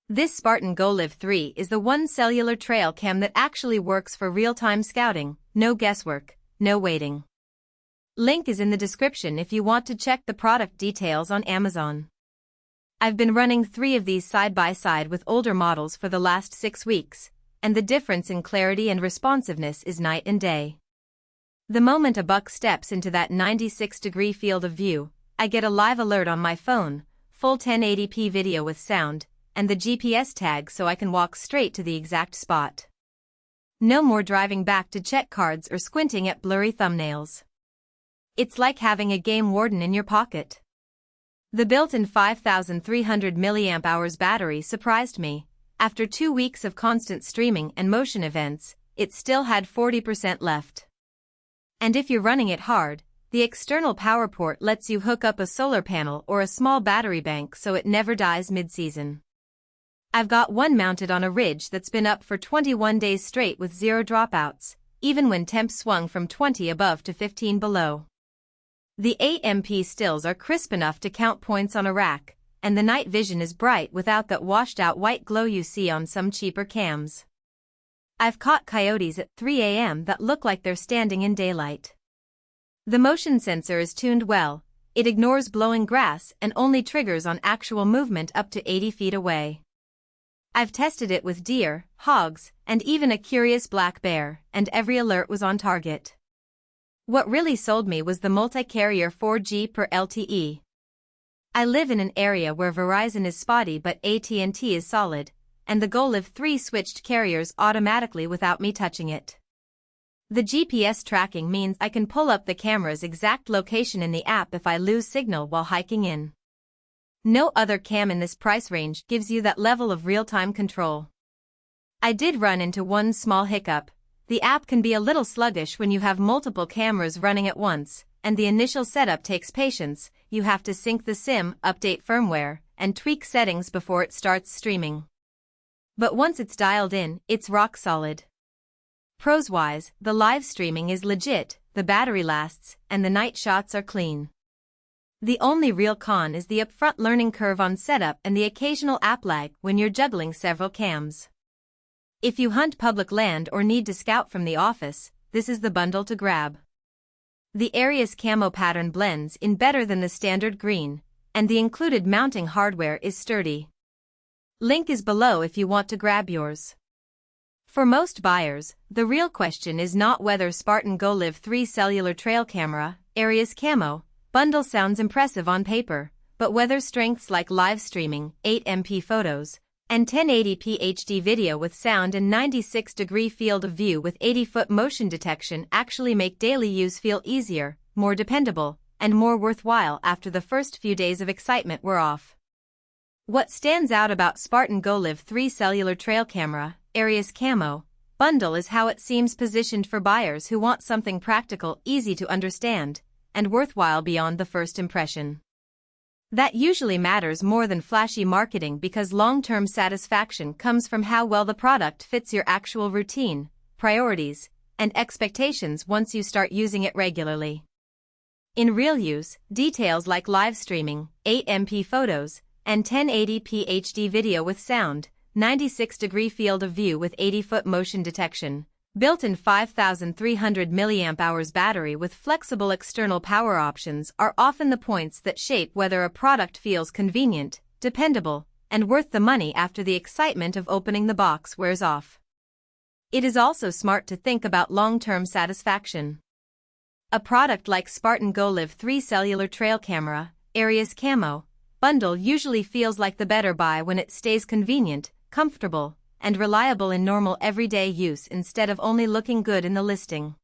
This Spartan GoLive3 is the one cellular trail cam that actually works for real-time scouting, no guesswork, no waiting. Link is in the description if you want to check the product details on Amazon. I've been running 3 of these side by side with older models for the last 6 weeks, and the difference in clarity and responsiveness is night and day. The moment a buck steps into that 96-degree field of view, I get a live alert on my phone, full 1080p video with sound, and the GPS tag so I can walk straight to the exact spot. No more driving back to check cards or squinting at blurry thumbnails. It's like having a game warden in your pocket. The built-in 5,300 mAh battery surprised me. After 2 weeks of constant streaming and motion events, it still had 40% left. And if you're running it hard, the external power port lets you hook up a solar panel or a small battery bank so it never dies mid-season. I've got one mounted on a ridge that's been up for 21 days straight with 0 dropouts, even when temps swung from 20 above to 15 below. The 8MP stills are crisp enough to count points on a rack, and the night vision is bright without that washed-out white glow you see on some cheaper cams. I've caught coyotes at 3 a.m. that look like they're standing in daylight. The motion sensor is tuned well. It ignores blowing grass and only triggers on actual movement up to 80 feet away. I've tested it with deer, hogs, and even a curious black bear, and every alert was on target. What really sold me was the multi-carrier 4G per LTE. I live in an area where Verizon is spotty but AT&T is solid, and the GoLive3 switched carriers automatically without me touching it. The GPS tracking means I can pull up the camera's exact location in the app if I lose signal while hiking in. No other cam in this price range gives you that level of real-time control. I did run into one small hiccup. The app can be a little sluggish when you have multiple cameras running at once, and the initial setup takes patience. You have to sync the SIM, update firmware, and tweak settings before it starts streaming. But once it's dialed in, it's rock solid. Pros-wise, the live streaming is legit, the battery lasts, and the night shots are clean. The only real con is the upfront learning curve on setup and the occasional app lag when you're juggling several cams. If you hunt public land or need to scout from the office, this is the bundle to grab. The Areus Camo pattern blends in better than the standard green, and the included mounting hardware is sturdy. Link is below if you want to grab yours. For most buyers, the real question is not whether Spartan GoLive3 Cellular Trail Camera, Areus Camo, bundle sounds impressive on paper, but whether strengths like live streaming, 8MP photos, and 1080p HD video with sound and 96-degree field of view with 80-foot motion detection actually make daily use feel easier, more dependable, and more worthwhile after the first few days of excitement were off. What stands out about Spartan GoLive3 Cellular Trail Camera, Areus Camo, bundle is how it seems positioned for buyers who want something practical, easy to understand, and worthwhile beyond the first impression. That usually matters more than flashy marketing because long-term satisfaction comes from how well the product fits your actual routine, priorities, and expectations once you start using it regularly. In real use, details like live streaming, 8MP photos, and 1080p HD video with sound, 96-degree field of view with 80-foot motion detection, built-in 5,300 mAh battery with flexible external power options are often the points that shape whether a product feels convenient, dependable, and worth the money after the excitement of opening the box wears off. It is also smart to think about long-term satisfaction. A product like Spartan GoLive3 Cellular Trail Camera, Areus Camo, bundle usually feels like the better buy when it stays convenient, comfortable, and reliable in normal everyday use instead of only looking good in the listing.